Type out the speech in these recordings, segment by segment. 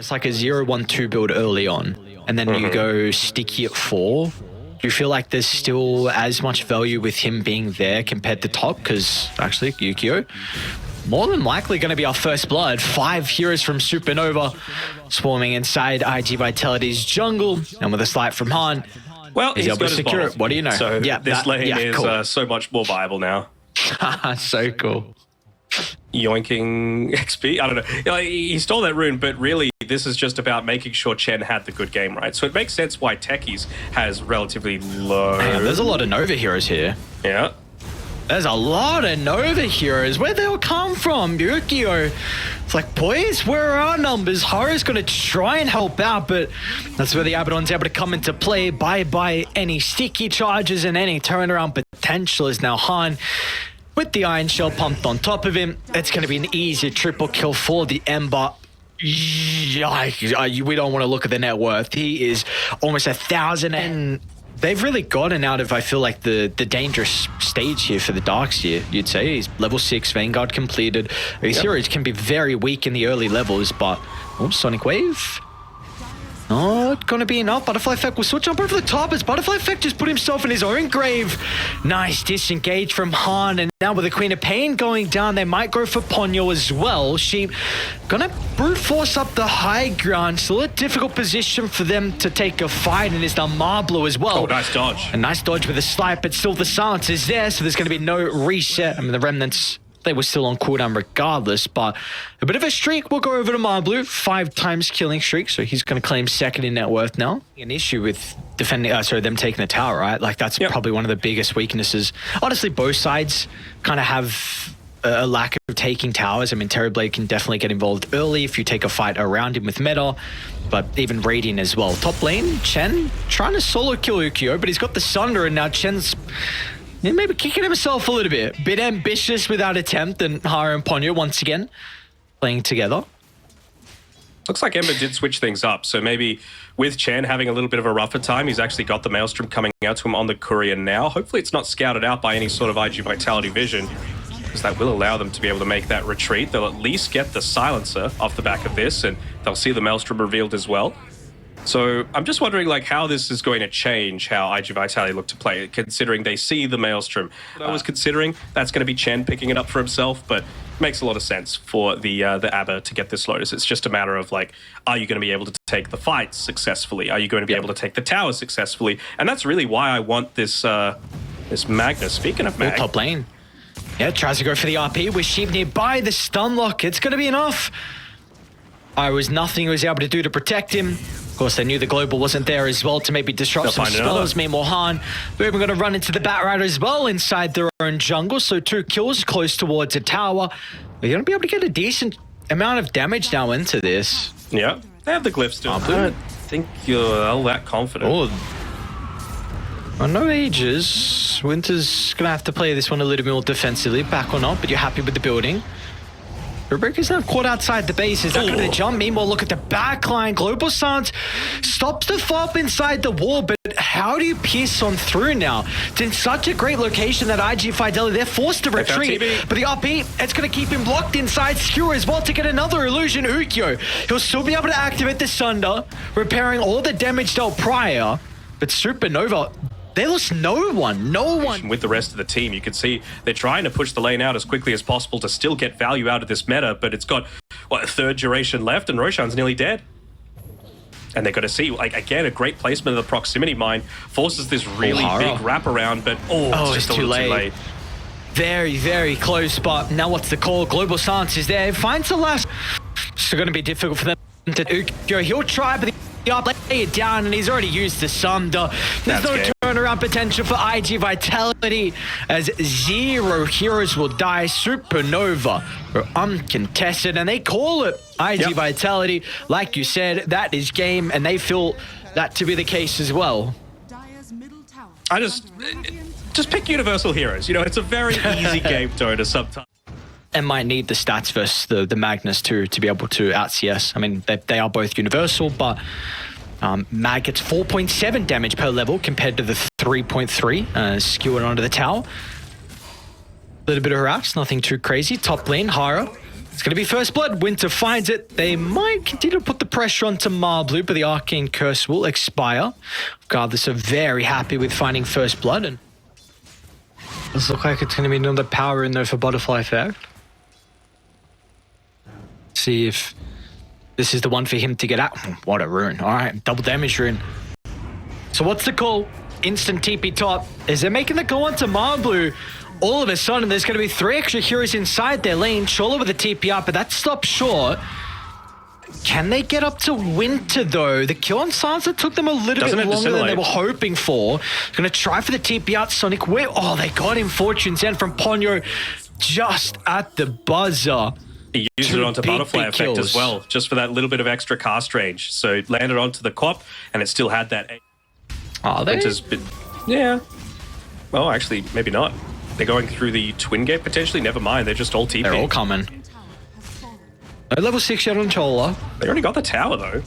it's like a 0-1-2 build early on, and then you go sticky at 4. Do you feel like there's still as much value with him being there compared to top? Because actually, Yukio, more than likely going to be our first blood. 5 heroes from Supernova swarming inside iG.Vitality's jungle, and with a slight from Han. Well, he's got his secure bottles. it. What do you know? So this lane is cool. So much more viable now. So cool. Yoinking XP. I don't know. You know, he stole that rune, but really, this is just about making sure Chen had the good game, right? So it makes sense why Techies has relatively low. Man, there's a lot of Nova heroes here. Yeah. There's a lot of Nova heroes. Where'd they all come from? Yukio. It's like, boys, where are our numbers? Haru's going to try and help out, but that's where the Abaddon's able to come into play. Bye-bye any sticky charges and any turnaround potential is now Han. With the Iron Shell pumped on top of him, it's going to be an easy triple kill for the Ember. We don't want to look at the net worth. He is almost 1,000, and they've really gotten out of, I feel like, the dangerous stage here for the Darks here, you'd say. He's level 6, Vanguard completed. These heroes can be very weak in the early levels, but... Oh, Sonic Wave. Not gonna be enough. Butterfly Effect will still jump over the top as Butterfly Effect just put himself in his own grave. Nice disengage from Han, and now with the Queen of Pain going down, they might go for Ponyo as well. She gonna brute force up the high ground. Still a difficult position for them to take a fight, and it's the Marblu as well. Oh, nice dodge. A nice dodge with a slight, but still the silence is there, so there's gonna be no reset. I mean, the Remnants, they were still on cooldown regardless, but a bit of a streak. We'll go over to Marblu, 5 times killing streak, so he's going to claim second in net worth now. An issue with defending, them taking the tower, right? Like, that's probably one of the biggest weaknesses. Honestly, both sides kind of have a lack of taking towers. I mean, Terrorblade can definitely get involved early if you take a fight around him with meta, but even Radiant as well. Top lane, Chen trying to solo kill Ukyo, but he's got the Sunder, and now Chen's maybe kicking himself a little bit. Bit ambitious without attempt, and Haru and Ponyo once again playing together. Looks like Ember did switch things up, so maybe with Chen having a little bit of a rougher time, he's actually got the Maelstrom coming out to him on the courier now. Hopefully it's not scouted out by any sort of iG.Vitality vision, because that will allow them to be able to make that retreat. They'll at least get the silencer off the back of this, and they'll see the Maelstrom revealed as well. So I'm just wondering, like, how this is going to change how iG.Vitality look to play, considering they see the Maelstrom. I was considering that's going to be Chen picking it up for himself, but it makes a lot of sense for the ABBA to get this Lotus. It's just a matter of, like, are you going to be able to take the fights successfully? Are you going to be able to take the tower successfully? And that's really why I want this this Magnus. Speaking of Mag, top lane. Yeah, tries to go for the RP with Sheep nearby. The stun lock, it's going to be enough. I was nothing he was able to do to protect him. Of course, they knew the Global wasn't there as well to maybe disrupt some spells. Meanwhile, Han, they're even going to run into the Batrider as well inside their own jungle. So 2 kills close towards a tower. They're going to be able to get a decent amount of damage now into this. Yeah, they have the glyphs still. I don't think you're all that confident. Oh, no ages. Winter's going to have to play this one a little bit more defensively. Back or not, but you're happy with the building. Rebecca's now caught outside the base. Is that going to jump? Meanwhile, look at the backline. Global Stance stops the FOP inside the wall, but how do you pierce on through now? It's in such a great location that iG.Vitality, they're forced to retreat, but the RP, it's going to keep him blocked inside Skewer as well to get another illusion. Ukyo, he'll still be able to activate the Sunder, repairing all the damage dealt prior, but Supernova, they lost no one. With the rest of the team, you can see they're trying to push the lane out as quickly as possible to still get value out of this meta, but it's got, what, a third duration left, and Roshan's nearly dead. And they're going to see, like, again, a great placement of the proximity mine forces this really big wraparound, but it's just too late. Very, very close, but now what's the call? Global Stance is there. Finds the last. It's going to be difficult for them to Ukyo. He'll try, but lay it down, and he's already used the Sunder. There's no turnaround potential for iG.Vitality as 0 heroes will die. Supernova are uncontested, and they call it iG.Vitality. Like you said, that is game, and they feel that to be the case as well. I just pick universal heroes. You know, it's a very easy game to sometimes. And might need the stats versus the Magnus to be able to out-CS. I mean, they are both universal, but Mag gets 4.7 damage per level compared to the 3.3 skewered onto the tower. A little bit of harass, nothing too crazy. Top lane, Hara It's going to be first blood. Winter finds it. They might continue to put the pressure onto Marblue, but the Arcane Curse will expire. Regardless, are very happy with finding first blood. And does look like it's going to be another power in there for Butterfly Effect. See if this is the one for him to get out. What a rune. All right, double damage rune. So what's the call? Instant TP top. As they're making the call onto Marblue, all of a sudden there's going to be 3 extra heroes inside their lane. Chola with the TP up, but that stops short. Can they get up to Winter though? The kill on Sansa took them a little bit longer than they were hoping for. Going to try for the TP out. Sonic Wave. Oh, they got him. Fortune's End from Ponyo just at the buzzer. He used it onto Butterfly Effect as well, just for that little bit of extra cast range. So it landed onto the Quap, and it still had that. Are they? Yeah. Well, actually, maybe not. They're going through the Twin Gate potentially. Never mind. They're just all TP. They're all coming. No level 6 yet on Chola. They already got the tower though.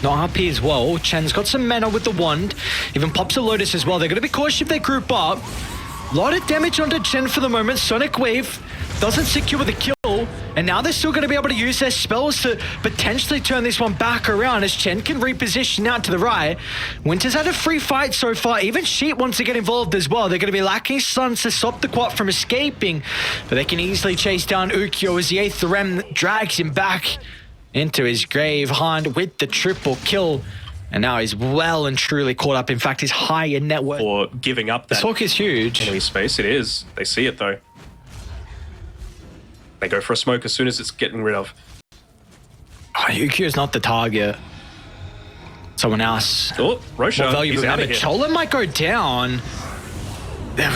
Not RP as well. Chen's got some mana with the wand. Even pops a Lotus as well. They're going to be cautious if they group up. A lot of damage onto Chen for the moment. Sonic Wave doesn't secure the kill. And now they're still going to be able to use their spells to potentially turn this one back around as Chen can reposition out to the right. Winter's had a free fight so far. Even Sheep wants to get involved as well. They're going to be lacking stuns to stop the Quap from escaping. But they can easily chase down Ukyo as the 8th Rem drags him back into his grave. Han with the triple kill. And now he's well and truly caught up. In fact, he's high in net worth. Or giving up that. This hook is huge. Enemy space, it is. They see it though. They go for a smoke as soon as it's getting rid of. Oh, Ukyo's not the target. Someone else. Oh, Roshan, he's out of here. Chola might go down.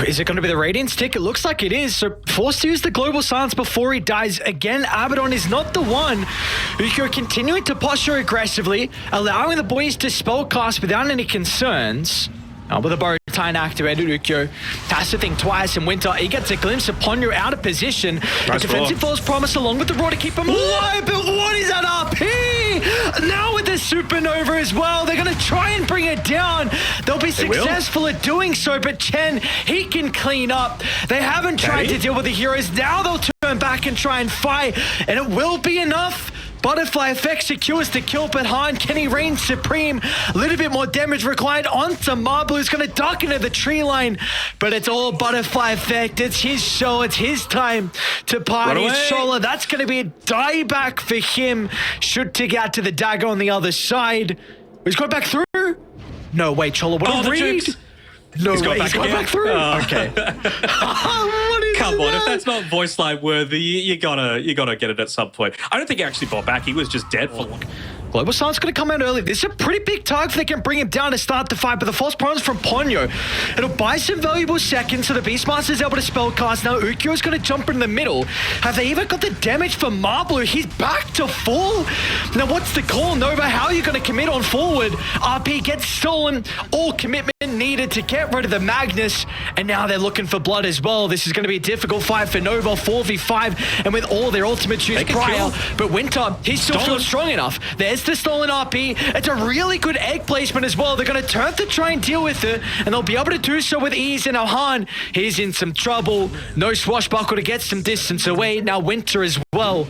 Is it going to be the Radiant Stick? It looks like it is. So forced to use the Global Silence before he dies. Again, Abaddon is not the one. Ukyo continuing to posture aggressively, allowing the boys to spellcast without any concerns. With a Boratine activated, Ukyo has to think twice, and Winter, he gets a glimpse of Ponyo out of position. Nice defensive falls promise along with the Raw to keep him alive, but what is that RP? Now with the Supernova as well, they're going to try and bring it down. They'll be successful at doing so, but Chen, he can clean up. They haven't tried to deal with the heroes. Now they'll turn back and try and fight, and it will be enough. Butterfly Effect secures the kill, but Han, can he reign supreme? A little bit more damage required onto Marblue, who's going to duck into the tree line, but it's all Butterfly Effect. It's his show. It's his time to party. Chola, that's going to be a dieback for him. Should take out to the dagger on the other side. He's going back through. No, wait, Chola, what a read. No way, he's going back through. Okay. Come on, if that's not voice line worthy, you gotta get it at some point. I don't think he actually fought back. He was just dead for long. Global Silence going to come out early. This is a pretty big target if they can bring him down to start the fight, but the false promise from Ponyo. It'll buy some valuable seconds so the Beastmaster is able to spellcast. Now Ukyo is going to jump in the middle. Have they even got the damage for Marblue? He's back to full. Now what's the call, Nova? How are you going to commit on forward? RP gets stolen. All commitment needed to get rid of the Magnus, and now they're looking for blood as well. This is going to be a difficult fight for Nova, 4v5, and with all their ultimates used prior. But Winter, he's still feeling strong enough. There's the stolen RP. It's a really good egg placement as well. They're going to turn to try and deal with it, and they'll be able to do so with ease. And now Han, he's in some trouble. No swashbuckle to get some distance away. Now Winter as well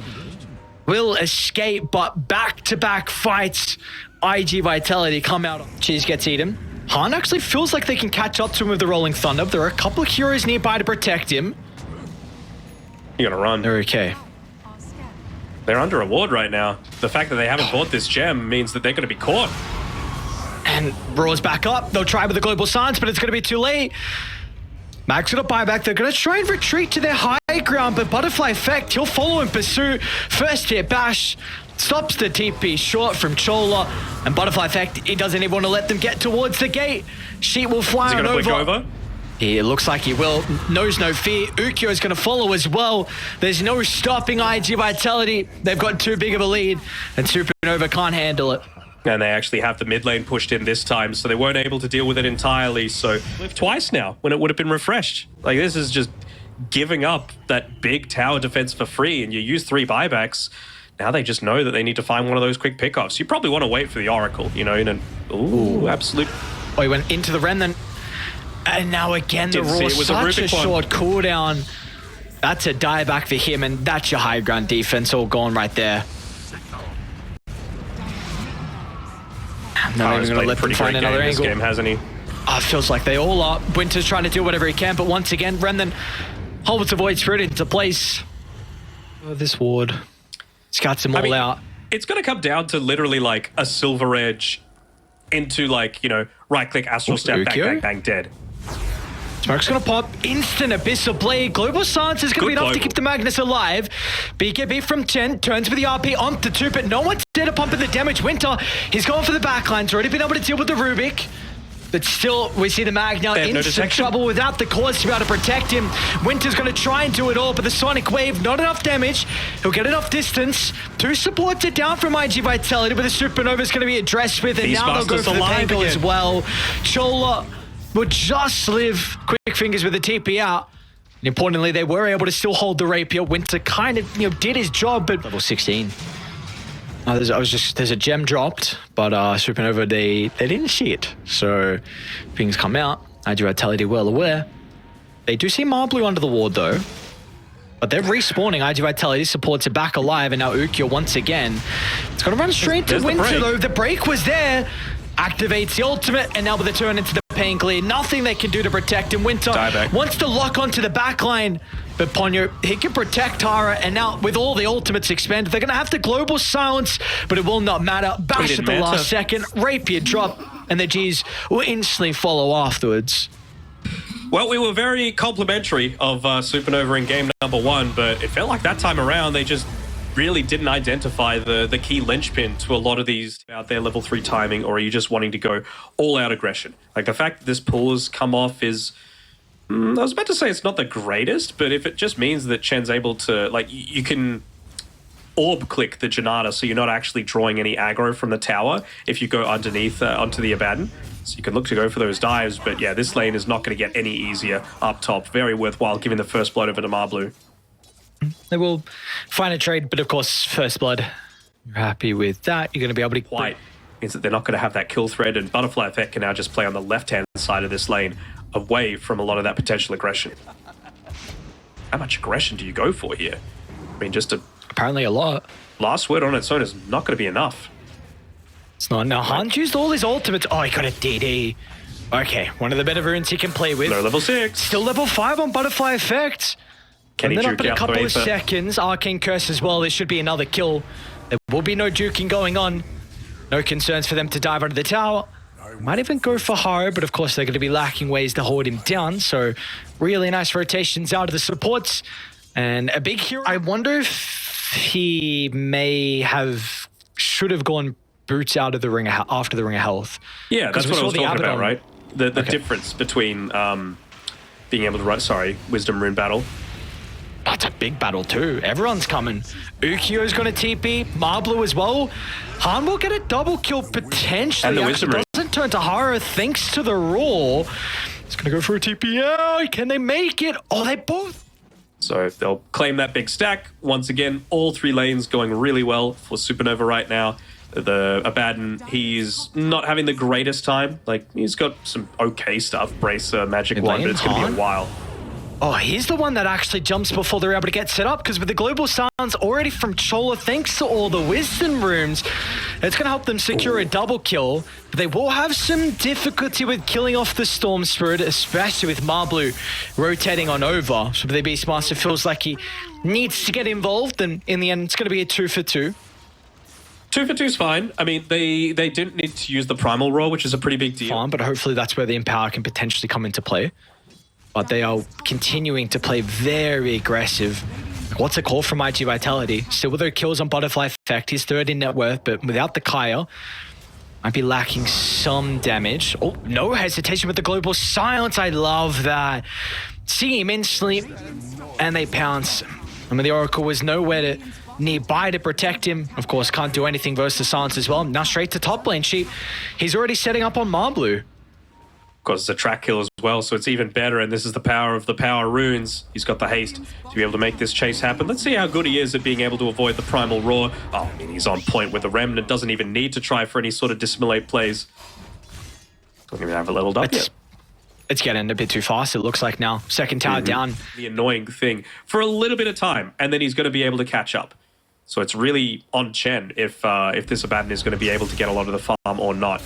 will escape, but back-to-back fights. iG.Vitality come out. Cheese gets eaten. Han actually feels like they can catch up to him with the Rolling Thunder. There are a couple of heroes nearby to protect him. You're gonna run. They're okay. They're under a ward right now. The fact that they haven't bought this gem means that they're gonna be caught. And Roar's back up. They'll try with the Global Silence, but it's gonna be too late. Mag's gonna buy back. They're gonna try and retreat to their high ground, but Butterfly Effect, he'll follow and pursue. First hit bash. Stops the TP short from Chola, and Butterfly Effect, he doesn't even want to let them get towards the gate. Sheep will fly on over. Is he going to blink over? It looks like he will. Knows no fear. Ukyo is going to follow as well. There's no stopping iG.Vitality. They've got too big of a lead, and Supernova can't handle it. And they actually have the mid lane pushed in this time, so they weren't able to deal with it entirely. So twice now, when it would have been refreshed. Like, this is just giving up that big tower defense for free, and you use 3 buybacks. Now they just know that they need to find one of those quick pickoffs. You probably want to wait for the Oracle, you know, in an absolute... Oh, he went into the Remnant. And now again, the Raw, such a short cooldown. That's a dieback for him, and that's your high ground defense all gone right there. I'm not even going to let them find another angle. This game, hasn't he? It feels like they all are. Winter's trying to do whatever he can, but once again, Remnant holds the Void Spirit into place. Oh, this ward. Scouts them all out. It's going to come down to literally like a Silver Edge into like, you know, right-click, Astral Step, bang, bang, bang, dead. Smoke's gonna pop, instant Abyssal Blade. Global Silence is gonna be enough to keep the Magnus alive. BKB from 10, turns with the RP onto 2, but no one's there to pump in the damage. Winter, he's going for the backlines, already been able to deal with the Rubik. But still, we see the Mag now in some trouble without the cause to be able to protect him. Winter's going to try and do it all, but the Sonic Wave, not enough damage. He'll get enough distance. 2 supports are down from iG.Vitality, but the Supernova's going to be addressed with, and now they'll go for the Pango as well. Chola will just live. Quick fingers with the TP out. And importantly, they were able to still hold the Rapier. Winter kind of, did his job, but level 16. There's a gem dropped, but Supernova, they didn't see it. So things come out. iG.Vitality well aware. They do see Marblue under the ward though. But they're respawning. iG.Vitality supports it back alive, and now Ukyo once again. It's gonna run straight to Winter though. The break was there. Activates the ultimate, and now with the turn into the pain clear, nothing they can do to protect him. Winter wants to lock onto the backline, but Ponyo, he can protect Tara, and now with all the ultimates expanded, they're going to have the Global Silence, but it will not matter. Bash at the last second, Rapier drop, and the Gs will instantly follow afterwards. Well, we were very complimentary of Supernova in game number 1, but it felt like that time around they just really didn't identify the key linchpin to a lot of these out there level 3 timing, or are you just wanting to go all out aggression? Like the fact that this pull has come off is, I was about to say it's not the greatest, but if it just means that Chen's able to, like, you can orb click the Janata so you're not actually drawing any aggro from the tower if you go underneath onto the Abaddon. So you can look to go for those dives, but yeah, this lane is not going to get any easier up top. Very worthwhile giving the first blood over to Marblue. They will find a trade, but of course, first blood. You're happy with that. You're going to be able to... White means that they're not going to have that kill thread, and Butterfly Effect can now just play on the left-hand side of this lane, away from a lot of that potential aggression. How much aggression do you go for here? I mean, just a... Apparently a lot. Last word on its own is not going to be enough. It's not. Now, Hunt used all his ultimates. Oh, he got a DD. Okay, one of the better runes he can play with. Low level 6. Still level 5 on Butterfly Effect. Can and he then up in a couple of Vapor? seconds, Arcane Curse as well. There should be another kill. There will be no juking going on. No concerns for them to dive under the tower. Might even go for Haro, but of course they're going to be lacking ways to hold him down. So really nice rotations out of the supports. And a big hero. I wonder if he should have gone boots out of the ring after the Ring of Health. Yeah, that's what I was talking about, right? The difference between being able to Wisdom Rune battle. That's a big battle too. Everyone's coming. Ukyo's going to TP. Marblue as well. Han will get a double kill potentially. And the Wisdom Rune doesn't turn to Haro thanks to the Roar. He's going to go for a TP. Oh, can they make it? Oh, they both. So they'll claim that big stack. Once again, all 3 lanes going really well for Supernova right now. The Abaddon, he's not having the greatest time. Like, he's got some okay stuff. Bracer, Magic Wand, but it's going to be a while. Oh, he's the one that actually jumps before they're able to get set up, because with the Global Silence already from Chola, thanks to all the Wisdom Runes, it's going to help them secure a double kill. But they will have some difficulty with killing off the Storm Spirit, especially with Marblue rotating on over. So the Beastmaster feels like he needs to get involved, and in the end, it's going to be a 2 for 2. 2 for 2 is fine. I mean, they didn't need to use the Primal Roar, which is a pretty big deal. Fine, but hopefully that's where the Empower can potentially come into play. But they are continuing to play very aggressive. What's a call from iG.Vitality? Still with their kills on Butterfly Effect. He's 3rd in net worth, but without the Kaya, might be lacking some damage. Oh, no hesitation with the Global Silence. I love that. See him instantly, and they pounce. I mean, the Oracle was nowhere nearby to protect him. Of course, can't do anything versus the Silence as well. Now straight to top lane. He's already setting up on Marblue. Of course, it's a track kill as well, so it's even better, and this is the power of the power runes. He's got the haste to be able to make this chase happen. Let's see how good he is at being able to avoid the Primal Roar. Oh, I mean, he's on point with the Remnant. Doesn't even need to try for any sort of dissimulate plays. Don't even have it leveled up yet. It's getting a bit too fast, it looks like now. Second tower down. The annoying thing for a little bit of time, and then he's going to be able to catch up. So it's really on Chen if this Abaddon is going to be able to get a lot of the farm or not.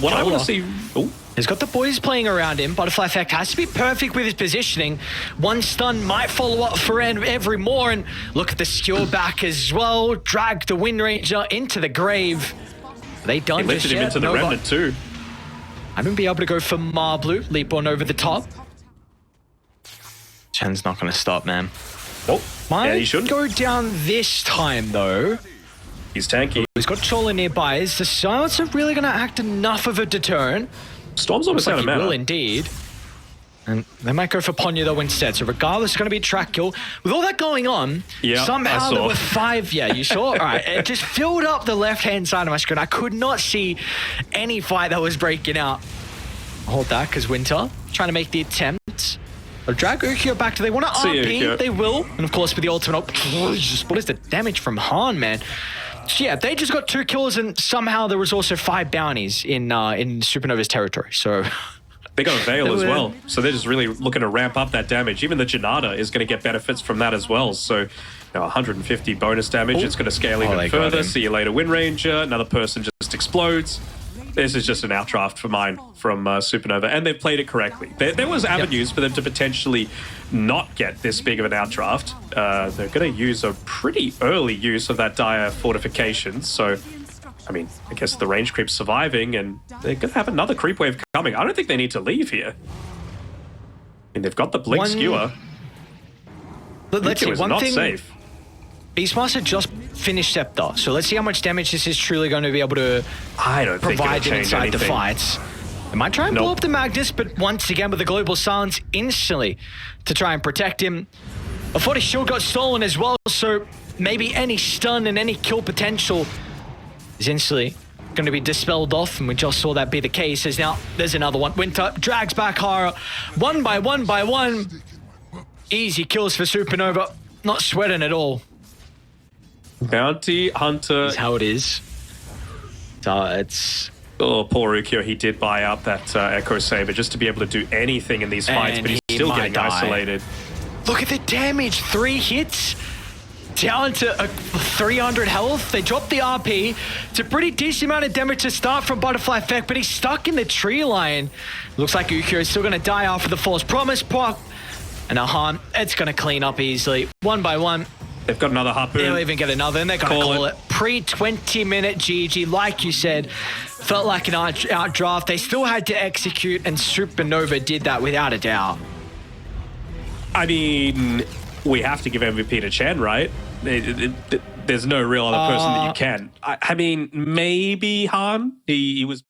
What I want to see... Ooh. He's got the boys playing around him. Butterfly Effect has to be perfect with his positioning. One stun might follow up for every more. And look at the skill back as well. Drag the Wind Ranger into the grave. Are they done? They lifted him into the Remnant too. I'm going to be able to go for Marblu. Leap on over the top. Chen's not going to stop, man. Oh, yeah, he should go down this time, though. He's tanky. He's got Chola nearby. Is the silencer really going to act enough of a deterrent? Storm's almost out of mana. Will indeed. And they might go for Ponyo though instead. So regardless, it's going to be a track kill. With all that going on, somehow there were 5. Yeah, you saw? All right, it just filled up the left-hand side of my screen. I could not see any fight that was breaking out. Hold that, because Winter trying to make the attempt. They'll drag Ukyo back. Do they want to RP? They will. And of course, with the ultimate, what is the damage from Han, man? So yeah, they just got 2 kills, and somehow there was also 5 bounties in Supernova's territory. So they got a Veil as well. So they're just really looking to ramp up that damage. Even the Janata is going to get benefits from that as well. So 150 bonus damage. It's going to scale even further. See you later, Wind Ranger. Another person just explodes. This is just an outdraft for mine from Supernova, and they've played it correctly. There was avenues for them to potentially not get this big of an outdraft. They're going to use a pretty early use of that dire fortification. So, I mean, I guess the range creep's surviving, and they're going to have another creep wave coming. I don't think they need to leave here. And they've got the Blink Skewer. Let's see, one thing. Safe. Beastmaster just finished Scepter, so let's see how much damage this is truly going to be able to provide them inside the fights. They might try and blow up the Magnus, but once again with the Global Silence instantly to try and protect him. I thought his shield got stolen as well, so maybe any stun and any kill potential is instantly going to be dispelled off, and we just saw that be the case. As now there's another one. Winter drags back Hara, one by one. Easy kills for Supernova, not sweating at all. Bounty Hunter. That's how it is. It's... Oh, poor Ukyo. He did buy up that Echo Saber just to be able to do anything in these fights, but he's still getting isolated. Look at the damage. 3 hits. Down to 300 health. They dropped the RP. It's a pretty decent amount of damage to start from Butterfly Effect, but he's stuck in the tree line. Looks like Ukyo is still going to die after the False Promise proc. And Han, it's going to clean up easily. One by one. They've got another Harpoon. They'll even get another, and they're going to call it. Pre-20-minute GG, like you said. Felt like an outdraft. They still had to execute, and Supernova did that without a doubt. I mean, we have to give MVP to Chen, right? There's no real other person that you can. I mean, maybe Han. He was...